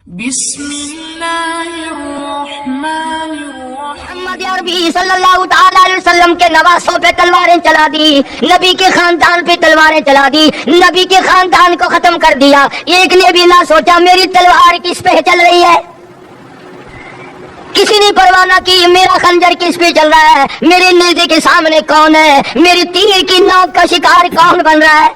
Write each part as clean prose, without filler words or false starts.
بسم اللہ الرحمن الرحیم. محمد عربی صلی اللہ تعالی علیہ وسلم کے نواسوں پہ تلواریں چلا دی، نبی کے خاندان پہ تلواریں چلا دی، نبی کے خاندان کو ختم کر دیا. ایک نے بھی نہ سوچا میری تلوار کس پہ چل رہی ہے. کسی نے پرواہ نہ کی میرا خنجر کس پہ چل رہا ہے، میرے نیزے کے سامنے کون ہے، میری تیر کی نوک کا شکار کون بن رہا ہے.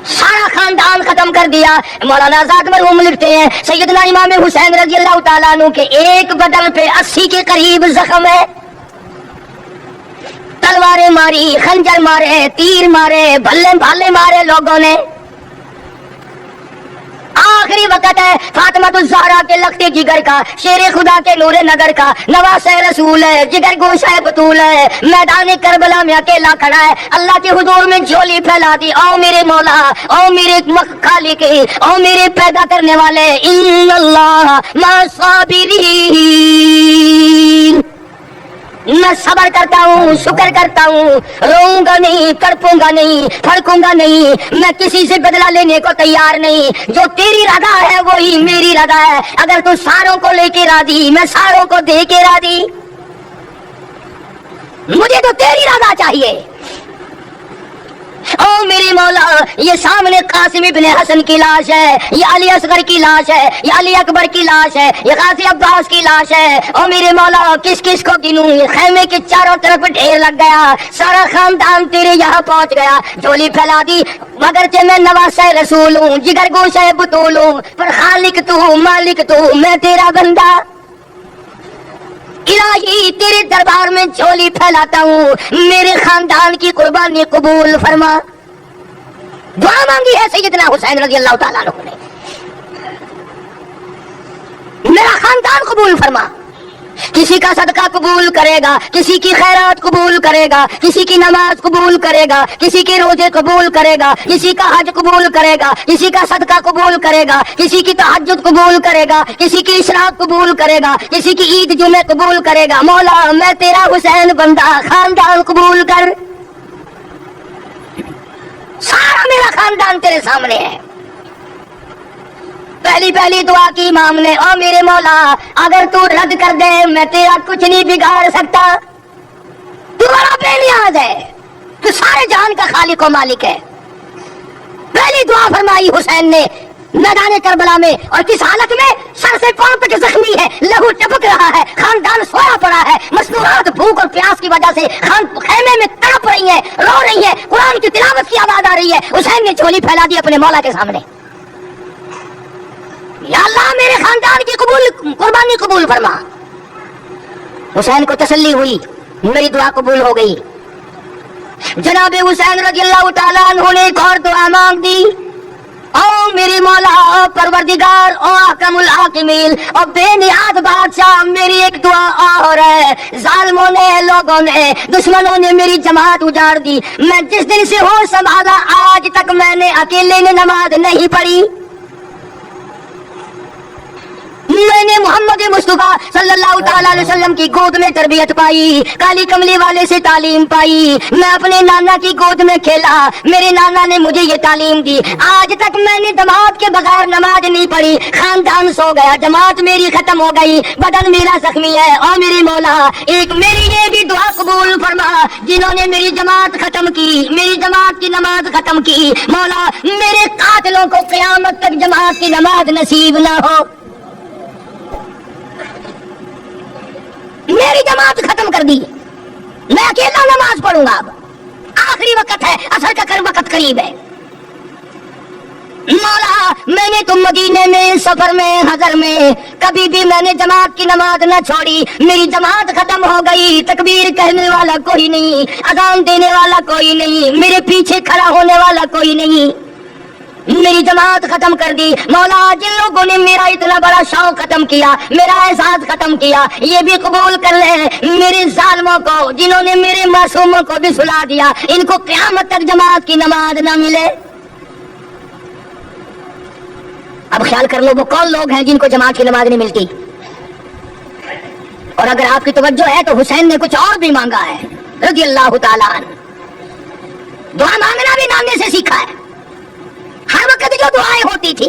سارا خاندان ختم کر دیا. مولانا آزاد مرحوم لکھتے ہیں سیدنا امام حسین رضی اللہ تعالیٰ عنہ کے ایک بدن پہ 80 کے قریب زخم ہے. تلواریں ماری، خنجر مارے، تیر مارے، بھلے بھالے مارے لوگوں نے. آخری وقت ہے فاطمہ الزہرا کے لخت جگر کا، شیر خدا کے نور نگر کا، نواز رسول ہے، جگر گوشہ بطول ہے، میدان کربلا میں اکیلا کھڑا ہے. اللہ کے حضور میں جھولی پھیلا دی. او میرے مولا، او میرے خالق، او میرے پیدا کرنے والے، ان اللہ مع الصابرین. میں صبر کرتا ہوں، شکر کرتا ہوں، روؤں گا نہیں، تڑپوں گا نہیں، پھڑکوں گا نہیں. میں کسی سے بدلہ لینے کو تیار نہیں. جو تیری رضا ہے وہی میری رضا ہے. اگر تو ساروں کو لے کے راضی، میں ساروں کو دے کے راضی. مجھے تو تیری رضا چاہیے. او میری مولا، یہ سامنے قاسم ابن حسن کی لاش ہے، یہ علی اصغر کی لاش ہے، یہ علی اکبر کی لاش ہے، یہ غازی عباس کی لاش ہے. او میرے مولا کس کس کو گنوں؟ خیمے کے چاروں طرف ڈھیر لگ گیا، سارا خاندان تیرے یہاں پہنچ گیا. جھولی پھیلا دی. اگرچہ میں نواز رسول ہوں، جگر گوشہ بطول ہوں، پر خالق تو، مالک تو، میں تیرا بندہ. الہی تیرے دربار میں جھولی پھیلاتا ہوں، میرے خاندان کی قربانی قبول فرما. دعا مانگی ہے سیدنا حسین رضی اللہ تعالیٰ عنہ نے، میرا خاندان قبول فرما. کسی کا صدقہ قبول کرے گا، کسی کی خیرات قبول کرے گا، کسی کی نماز قبول کرے گا، کسی کے روزے قبول کرے گا، کسی کا حج قبول کرے گا، کسی کا صدقہ قبول کرے گا، کسی کی تہجد قبول کرے گا، کسی کی اشراق قبول کرے گا، کسی کی عید جمعہ قبول کرے گا. مولا میں تیرا حسین بندہ، خاندان قبول کر. سارا میرا خاندان تیرے سامنے ہے. پہلی دعا کی امام نے، او میرے مولا اگر تو رد کر دے میں تیرا کچھ نہیں بگاڑ سکتا. تو بڑا بے نیاز ہے، تو سارے جہان کا خالق و مالک ہے. پہلی دعا فرمائی حسین نے میدان کربلا میں، اور کس حالت میں؟ سر سے پاؤں تک زخمی ہے، لہو ٹپک رہا ہے، خاندان سویا پڑا ہے، مصنوعات بھوک اور پیاس کی وجہ سے خیمے میں تڑپ رہی ہیں، رو رہی ہیں، قرآن کی تلاوت کی آواز آ رہی ہے. حسین نے جھولی پھیلا دی اپنے مولا کے سامنے. یا اللہ میرے خاندان کی قربانی قبول فرما. حسین کو تسلی ہوئی، میری دعا قبول ہو گئی. جناب حسین رضی اللہ تعالیٰ عنہ نے ایک اور دعا مانگ دی. او میری مولا، او پروردگار، او حکم الحاکمین، او بے نیاز بادشاہ، میری ایک دعا اور ہے. ظالموں نے، لوگوں نے، دشمنوں نے میری جماعت اجاڑ دی. میں جس دن سے ہوش سنبھالا آج تک میں نے اکیلے نے نماز نہیں پڑھی. میں نے محمد مصطفیٰ صلی اللہ تعالیٰ علیہ وسلم کی گود میں تربیت پائی، کالی کملی والے سے تعلیم پائی. میں اپنے نانا کی گود میں کھیلا، میرے نانا نے مجھے یہ تعلیم دی. آج تک میں نے جماعت کے بغیر نماز نہیں پڑھی. خاندان سو گیا، جماعت میری ختم ہو گئی، بدن میرا زخمی ہے. اور میری مولا ایک میری یہ بھی دعا قبول فرما، جنہوں نے میری جماعت ختم کی، میری جماعت کی نماز ختم کی. مولا میرے قاتلوں کو قیامت تک جماعت کی نماز نصیب نہ ہو. میری جماعت ختم کر دی، میں اکیلا نماز پڑھوں گا. اب آخری وقت ہے، عصر کا وقت قریب ہے. مولا میں نے تم مدینے میں، سفر میں، حضر میں کبھی بھی میں نے جماعت کی نماز نہ چھوڑی. میری جماعت ختم ہو گئی، تکبیر کہنے والا کوئی نہیں، اذان دینے والا کوئی نہیں، میرے پیچھے کھڑا ہونے والا کوئی نہیں. میری جماعت ختم کر دی. مولا جن لوگوں نے میرا اتنا بڑا شوق ختم کیا، میرا احساس ختم کیا، یہ بھی قبول کر لے. میرے ظالموں کو، جنہوں نے میرے معصوموں کو بھی سلا دیا، ان کو قیامت تک جماعت کی نماز نہ ملے. اب خیال کر لو وہ کون لوگ ہیں جن کو جماعت کی نماز نہیں ملتی. اور اگر آپ کی توجہ ہے تو حسین نے کچھ اور بھی مانگا ہے رضی اللہ تعالیٰ عنہ. دعا مانگنا بھی مانگنے سے سیکھا ہے. ہر وقت جو دعائیں ہوتی تھی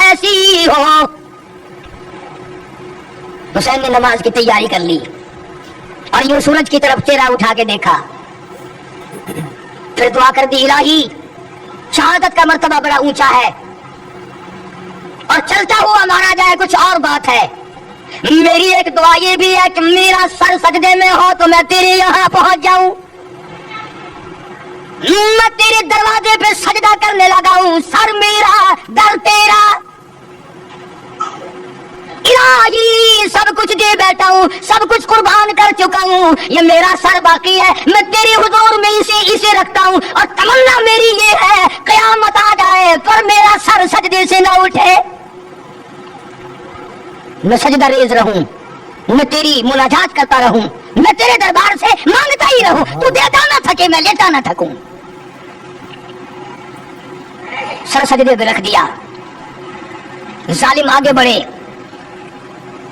ایسی ہو. حسین نے نماز کی تیاری کر لی اور یوں سورج کی طرف چہرہ اٹھا کے دیکھا, پھر دعا کر دی, الہی شہادت کا مرتبہ بڑا اونچا ہے اور چلتا ہوا مارا جائے کچھ اور بات ہے. میری ایک دعا یہ بھی ہے کہ میرا سر سجدے میں ہو تو میں تیرے یہاں پہنچ جاؤں, میں تیرے دروازے پہ سجدہ کرنے لگا ہوں, سر میرا در تیرا. الہی سب کچھ دے بیٹھا ہوں, سب کچھ قربان کر چکا ہوں, یہ میرا سر باقی ہے, میں تیرے حضور میں اسے رکھتا ہوں, اور تمنا میری یہ ہے قیامت آ جائے پر میرا سر سجدے سے نہ اٹھے, میں سجدہ ریز رہوں, میں تیری مناجات کرتا رہوں, میں تیرے دربار سے مانگتا ہی رہوں, تو دیتا نہ تھکے میں لیتا نہ تھکوں. سر سجدے پہ رکھ دیا. ظالم آگے بڑھے,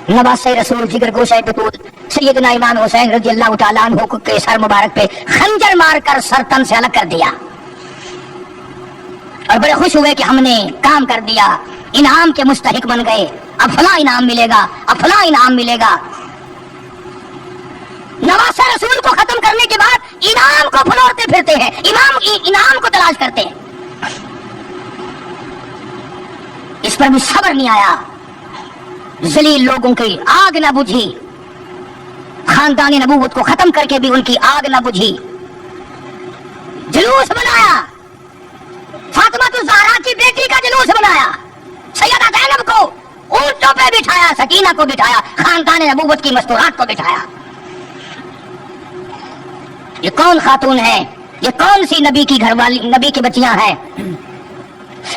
نواسہ رسول جگر گوشہ بطول سیدنا امام حسین رضی اللہ تعالیٰ عنہ کے سر مبارک پہ خنجر مار کر سر تن سے الگ کر دیا, اور بڑے خوش ہوئے کہ ہم نے کام کر دیا, انعام کے مستحق بن گئے, اب فلاں انعام ملے گا, اب فلاں انعام ملے گا. نواسہ رسول کو ختم کرنے کے بعد انعام کو پھلوڑتے پھرتے ہیں, انعام کو تلاش کرتے ہیں. اس پر بھی صبر نہیں آیا, ذلیل لوگوں کی آگ نہ بجھی, خاندان نبوت کو ختم کر کے بھی ان کی آگ نہ بجھی. جلوس بنایا, فاطمہ الزہرا کی بیٹی کا جلوس بنایا, سیدہ زینب کو اونٹوں پہ بٹھایا, سکینہ کو بٹھایا, خاندان نبوت کی مستورات کو بٹھایا. یہ کون خاتون ہے, یہ کون سی نبی کی گھر والی, نبی کی بچیاں ہیں.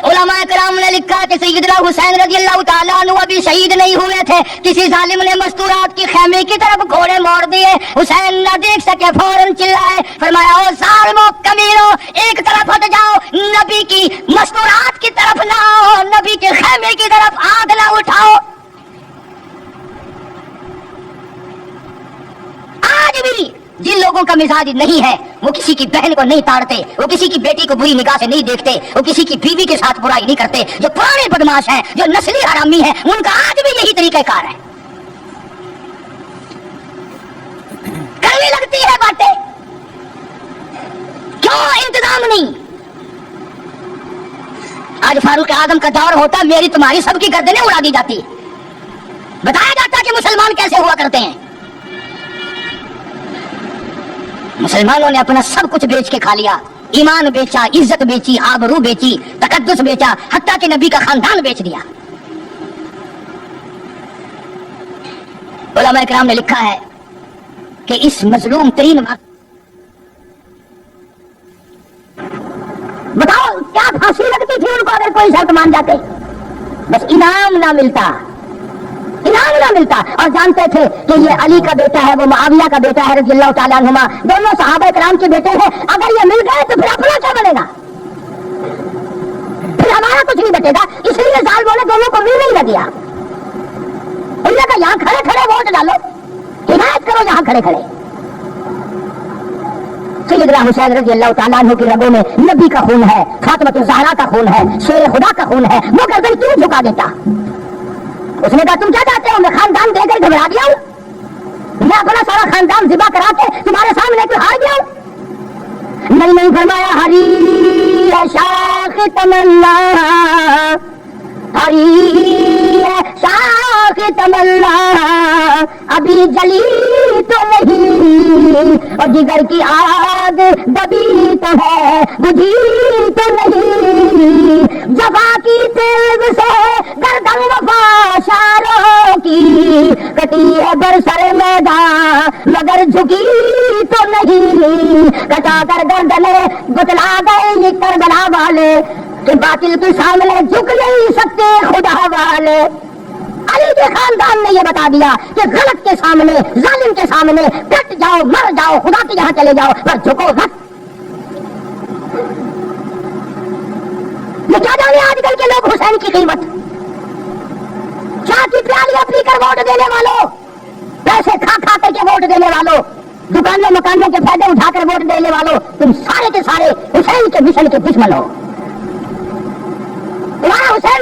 علماء کرام نے لکھا کہ سیدنا حسین رضی اللہ تعالیٰ عنہ ابھی شہید نہیں ہوئے تھے, کسی ظالم نے مستورات کی خیمے کی طرف گھوڑے موڑ دیے, حسین نہ دیکھ سکے فوراً چلائے, فرمایا او ظالمو کمینو ایک طرف ہٹ جاؤ, نبی کی مستورات کی طرف نہ آؤ, نبی کے خیمے کی طرف آنکھ نہ اٹھاؤ. آج بھی جن لوگوں کا مزاج نہیں ہے وہ کسی کی بہن کو نہیں تاڑتے, وہ کسی کی بیٹی کو بری نگاہ سے نہیں دیکھتے, وہ کسی کی بیوی کے ساتھ برائی نہیں کرتے, جو پرانے بدماش ہیں, جو نسلی حرامی ہیں, ان کا آج بھی یہی طریقہ کار ہے. کڑوی لگتی ہے باتیں, کیوں انتظام نہیں. آج فاروق اعظم کا دور ہوتا, میری تمہاری سب کی گردنیں اڑا دی جاتی, بتایا جاتا کہ مسلمان کیسے ہوا کرتے ہیں. مسلمانوں نے اپنا سب کچھ بیچ کے کھا لیا, ایمان بیچا, عزت بیچی, آبرو بیچی, تقدس بیچا, حتیٰ کہ نبی کا خاندان بیچ دیا. علماء کرام نے لکھا ہے کہ اس مظلوم ترین بتاؤ کیا پھانسی لگتی تھی ان کو اگر کوئی شرط مان جاتے, بس انعام نہ ملتا, انعام نہ ملتا. اور جانتے تھے کہ یہ علی کا بیٹا ہے, وہ معاویہ کا بیٹا ہے رضی اللہ تعالیٰ عنہما, دونوں صحابہ کرام کے بیٹے ہیں, اگر یہ مل گئے تو پھر اپنا کیا بنے گا, پھر ہمارا کچھ نہیں بچے گا. اس لیے ظالموں نے دونوں کو مل نہیں نہ دیا, انہوں نے کہا یہاں کھڑے کھڑے ووٹ ڈالو, ہدایت کرو یہاں کھڑے کھڑے. سیدنا حسین رضی اللہ تعالیٰ عنہ کی رگوں میں نبی کا خون ہے, فاطمہ الزہرا کا خون ہے, شیر خدا کا خون ہے, وہ گردن کیوں جھکا دیتا. اس نے کہا تم کیا چاہتے ہو, میں خاندان دے کر گھبرا دیا ہوں, میں اپنا سارا خاندان ذبح کرا کے تمہارے سامنے کوئی ہار گیا ہوں. نہیں, فرمایا ہری شاخ تمنا, ہری شاخ تمنا, ابھی جلی تو نہیں, اور جگر کی آگ دبی تو ہے, بجھی تو نہیں, جفا کی تیز سے گردن وفا شاروں کی, کٹی ہے برسر میدان مگر جھکی تو نہیں, کٹا کر گردن بتلا گئے یہ کربلا والے, کہ باطل کے سامنے جھک نہیں سکتے خدا والے. علی کے خاندان نے یہ بتا دیا کہ غلط کے سامنے, ظالم کے سامنے ڈٹ جاؤ, مر جاؤ, خدا کے یہاں چلے جاؤ, پر جھکو مت. یہ کیا جانے آج کل کے لوگ حسین کی قیمت, کیا کی پیالیاں پی کر ووٹ دینے والوں, پیسے کھا کھا کر کے ووٹ دینے والوں, دکانوں مکانوں کے فائدے اٹھا کر ووٹ دینے والوں, تم سارے کے سارے حسین کے مشن کے دشمن ہو. تمہارا